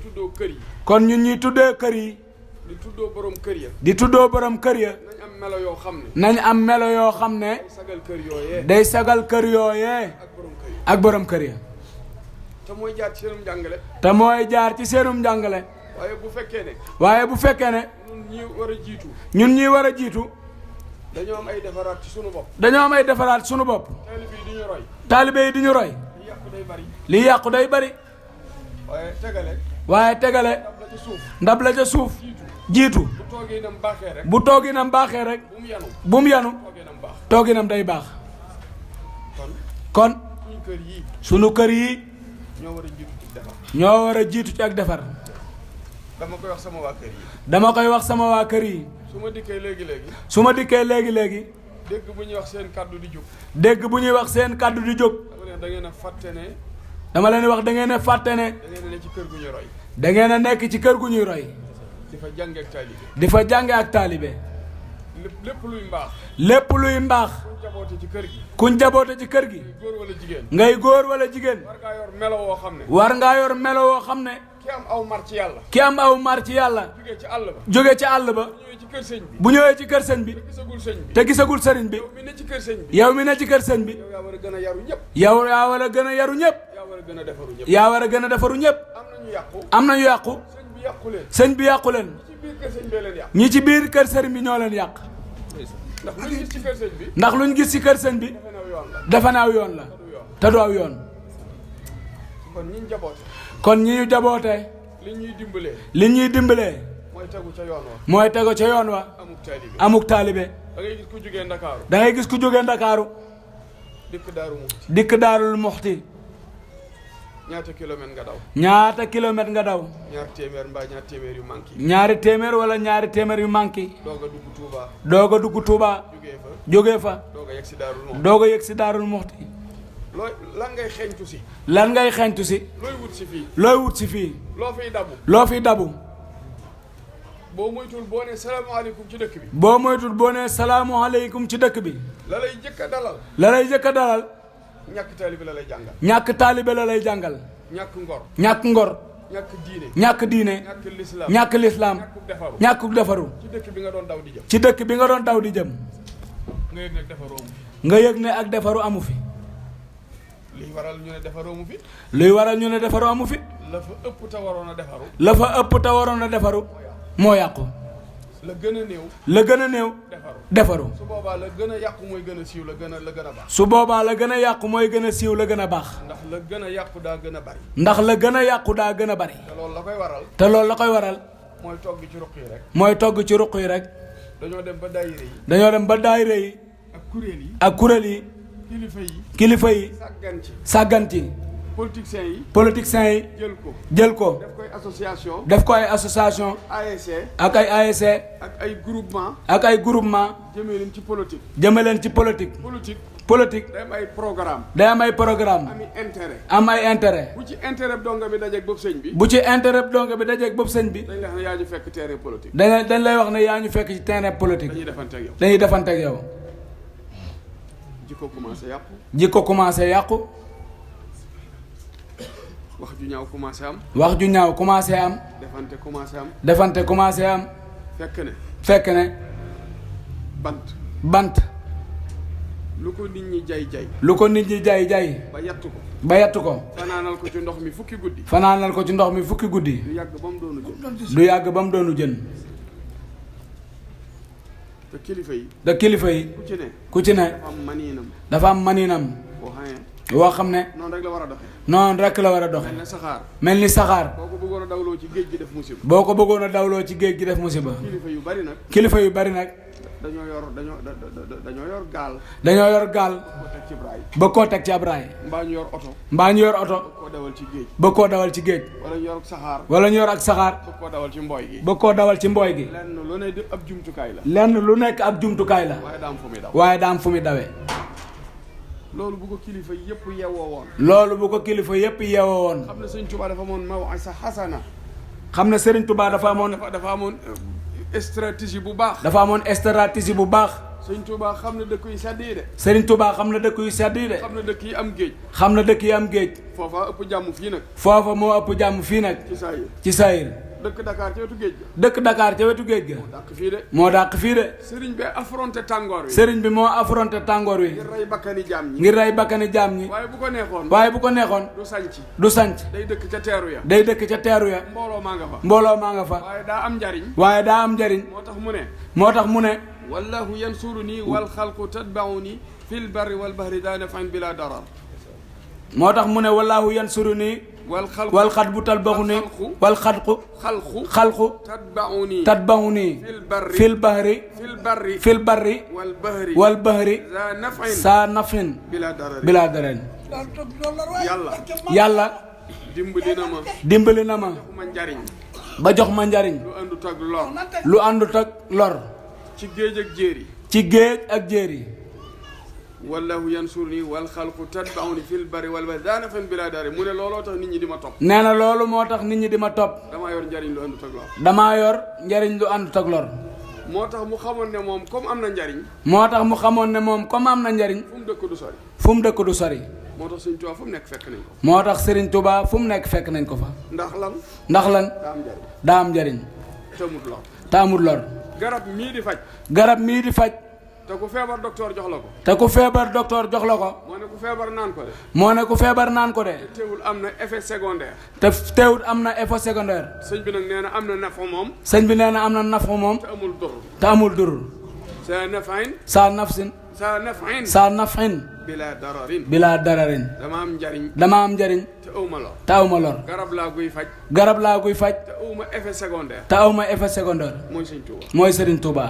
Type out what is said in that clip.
tuddoo kër yi. kon ñun ñuy tuddee kër yi. di tuddoo borom kër ya. di tuddoo borom kër ya. nañ am melo yoo xam ne. nañ am melo yoo xam ne. day sagal kër yooyee. day sagal kër yooyee. ak borom kër ya. ak borom kër ya. te mooy jaar ci seenum njàngale. te mooy jaar ci seenum njàngale. waaye bu fekkee ne. waaye bu fekkee ne. ñun ñi war a jiitu. ñun ñi war a jiitu. dañoo am ay defaraat ci sunu bopp. dañoo am ay defaraat sunu bopp. taalibe yi di ñu roy. taalibe yi di ñu roy. li yàqu day bari. li yàqu day bari. waaye tegale. waaye tegale. ndab la ci suuf. ndab la ca suuf. jiitu. bu tooginam baaxee rek. bu tooginam baaxee rek. bu mu yanu. bu mu yanu. tooginam baax. tooginam day baax. kon. suñu kër yii. sunu kër yi. ñoo war a jiitu ci defar. ñoo war a jiitu ci ak defar. dama koy wax sama waa kër yi. dama koy wax sama waa kër yi. su ma dikkee léegi-léegi. su ma dikkee léegi-léegi. dégg bu ñuy wax seen kàddu di jóg. dégg bu ñuy wax seen kàddu di jóg. dama leen da ngeen a fàtte ne. dama leen wax da ngeen a fàtte ne. da ngeen a ne ci kër gu ñu roy. da ngeen a nekk ci kër gu ñuy roy. di fa jànge ak taalibe. di fa jànge ak taalibe. lépp luy mbaax. lépp luy mbaax. kuñ jaboote ci kër gi. kuñ jaboote ci kër gi. góor wala jigéen. ngay góor wala jigéen. war ngaa yor melo woo xam ne. war ngaa yor melo woo xam ne. ki am aw mar ci yàlla. ki am aw mar ci yàlla. jóge ci àll ba. jóge ci àll ba. bu ñëwee ci kër sëñ bi. bu ñëwee ci kër sëñ bi. te gisagul sëñ bi. te gisagul sëriñ bi. yow mi ne ci kër sëñ bi. yow mi ne ci kër sëñ bi. yow yaa war a gën a yaru ñëpp. yow yaa war a gën a yaru ñëpp. yaa war a gën a defaru ñëpp. yaa war a gën a defaru ñëpp. am na ñu yàqu. am na ñu yàqu. sëñ bi yàqu leen. sëñ bi yàqu leen. ci biir kër sëñ bee leen yàq. ñi ci biir kër sëriñ bi ñoo leen yàq. ndax luñ gis ci kër sëñ bi. ndax luñ gis ci kër sëñ bi. defe naw yoon la. dafa naaw yoon la. te du aw yoon. kon ñi ñu jaboote. kon ñi ñu jabootee. li ñuy dimbalee. li ñuy dimbalee. mooy tegu ca yoon wa. mooy tego ca yoon wa. amuk taalibe. amuk taalibe. da ngay gis ku jógee Ndakaaru. da ngay gis ku jógee Ndakaaru. dikk Daaru Muxti. dikk Daarul Muxti. ñaata kilomètre nga daw. ñaata kilomètre nga daw. ñaar téeméer mbaa ñaar téeméer yu manqué. ñaari téeméer wala ñaari téeméer yu manqué. doog a dugg Touba. doog a dugg Touba. jógee fa. jógee fa. doog a yegg si Daarul Muxti. doog a yegg si Daarul Muxti. looy lan ngay xeeñtu si. lan ngay xeeñtu si. looy wut si fii. looy wut si fii. loo fiy dabu. loo fiy dabu. boo moytuwul boo nee salaamaaleykum ci dëkk bi. boo moytul boo nee salaamualeykum ci dëkk bi. la lay jëkk a dalal. la lay jëkk a dalal. ñàkk taalibe la lay jàngal. ñàkk taalibe la lay jàngal. ñàkk ngor. ñàkk ngor. ñàkk diine. ñàkk diine. ñàkk lislaam. ñàkk lislaam. ñàkkuk defaru. ñàkkuk defaru. ci dëkk bi nga doon daw di jëm. ci dëkk bi nga doon daw di jëm. nga yëg nag defaroo mu fi. nga yëg ne ak defaru amu fi. liy waral ñu ne defaroo mu fi. luy waral ñu ne defaru amu fi. la fa ëpp te waroon a defaru. la fa ëpp te waroon a defaru. moo yàqu. la gën a néew. la gën a néew. defaru. defaru. su boobaa la gën a yàqu mooy gën a siiw la gën a baax. su boobaa la gën a yàqu mooy gën a siiw la gën a baax. ndax la gën a yàqu daa gën a bari. ndax la gën a yàqu daa gën a bari. te loolu la koy waral. te loolu la koy waral. mooy togg ci ruq yi rek. mooy togg ci ruq yi rek. dañoo dem ba daayira yi. dañoo dem ba daayira yi. ak kuréel yi. ak kuréel yi. kilifa yi. kilifa yi. sàggan ci. sàggan ci. politiciens yi. politiciens yi. jël ko. jël ko. def koy association. def ko ay association. ASC. ak ay ASC. ak ay groupement. ak ay groupement. jëmee leen ci politique. jëme leen ci politique. politique. day am ay programme. day am ay programme. ami intérêt. am ay intérêt. bu ci intérêt donga bi dajeeg bopp sëñ bi. bu ci intérêt donga bi dajeeg bopp sëñ bi. dañ lay wax ne yaa ñu fekk terrain politique. dañ lay wax ne yaa ñu fekk ci terrain politique. dañuy defanteeg yow. dañuy defanteeg yow. jikko commencé yàqu. jikko commencé yàqu. wax ju ñaaw commencé am. wax ju ñaaw commencé am. defante commencé am. defante commencé am. fekk ne. bant. lu ko nit ñi jay. lu ko nit ñi jay. ba yattu ko. fanaanal ko ci ndox mi fukki guddi. fanaanal ko ci ndox mi fukki guddi. du yàgg ba mu doonu jën. du yàgg ba mu doonu jën. te kilifa yi. ku ci ne. dafa am maniinam. woo xam ne. noonu rek la war a doxee. noonu rek la war a doxe. mel ni saxaar. boo ko bëggoon a dawloo ci géej gi def musiba. boo ko bëggoon a dawloo ci géej gi def musiba. kilifa yu bari nag. dañoo yor gaal. dañoo yor gaal. ba koo teg ci ab raay. mbaa ñu yor oto. mbaa ñu yor oto. ba koo dawal ci géej. ba koo dawal ci géej. wala ñu yor saxaar. wala ñu yor ak saxaar. ba koo dawal ci mbooy gi. ba koo dawal ci mbooy gi. lenn lu ne ab jumtukaay la. lenn lu nekk ab jumtukaay la. waaye daam fu muy daw. waaye daam fu muy dawee. loolu bu ko kilifa yëpp yeewoo woon. loolu bu ko kilifa yëpp yeewoo woon. xam ne Sëriñ Tuubaa dafa amoon maw'isa hasana. xam ne Sëriñ Tuubaa dafa amoon. dafa amoon stratégie bu baax. dafa amoon stratégie bu baax. sëñ Touba xam na dëkk yu sedd yi de. Serigne Touba xam na dëkk yu sedd yi de. xam na dëkk yi am géej. xam na dëkk yi am géej. foofa ëpp jàmm fii nag. foofa moo ëpp jàmm fii nag. ci saayir. ci saayir. dëkk Dakar ca wetu géej ga. dëkk Dakar ca wetu géej ga. moo dàq fii de. moo dàq fii de. sëriñ bi affronté tàngoor wi. Serigne bi moo affronté tàngoor wi. ngir rey bakkani jaam ñi. ngir rey bakkani jaam ñi. waaye bu ko neexoon. waaye bu ko neexoon. du sanc. du sanc. day dëkk ca teeru ya. day dëkk ca teeru ya. mbooloo maa nga fa. mbooloo maa nga fa. waaye daa am njariñ. waaye daa am njariñ. moo tax mu ne. moo tax mu ne. wallahu yansuruni wal xalqu tatbauni fil barri wal bahri daa nafan bila darar. moo tax mu ne wallahu yansuruni wal xalqu wal xat bu talbaxu ni wal xatqu xalqu tatbauni fil bahri fil barri wal bahri saa nafin bila daren. yàlla dimbali na ma ba jox ma njariñ lu àndut ak lor ci géej ak jéeri. ci géej ak jéeri. wallahu yansurni wal xalqu tatbauni fil barri wal bahri daa nafin bila daren. mu ne looloo tax nit ñi di ma topp. nee na loolu moo tax nit ñi di ma topp. damaa yor njariñ lu àndut ak lor. damaa yor njariñ lu àndut ak lor. moo tax mu xamoon ne moom comme am na njariñ. moo tax mu xamoon ne moom comme am na njariñ. fu mu dëkk du sori. fu mu dëkk du sori. moo tax Sëriñ Tuubaa fu mu nekk fekk nañ ko. moo tax Serigne Touba fu mu nekk fekk nañ ko fa. ndax lan. ndax lan. daa am njariñ. daa am njariñ. te amul lor. te amul lor. garab mii di faj. garab mii di faj. te ku feebar docteur jox la ko. te ku feebar docteur jox la ko. moo ne ku feebar naan ko de. moo ne ku feebar naan ko de. te teewul am na effet secondaire. te teewul am na effet secondaire. sëñ bi nag nee na am na nafa moom. sëñ bi nee na am na nafa moom. te amul dur. te amul dur. sa nafain. saa nafsin. sa nafain. saa nafin. bila dararin. bila dararin. dama am njariñ. dama am njariñ. te awma lor. te awma lor. garab laa guy faj. garab laa guy faj. te awma effet secondaire. te awma effet secondaire. mooy Sëriñ Tuubaa. mooy Serigne Touba.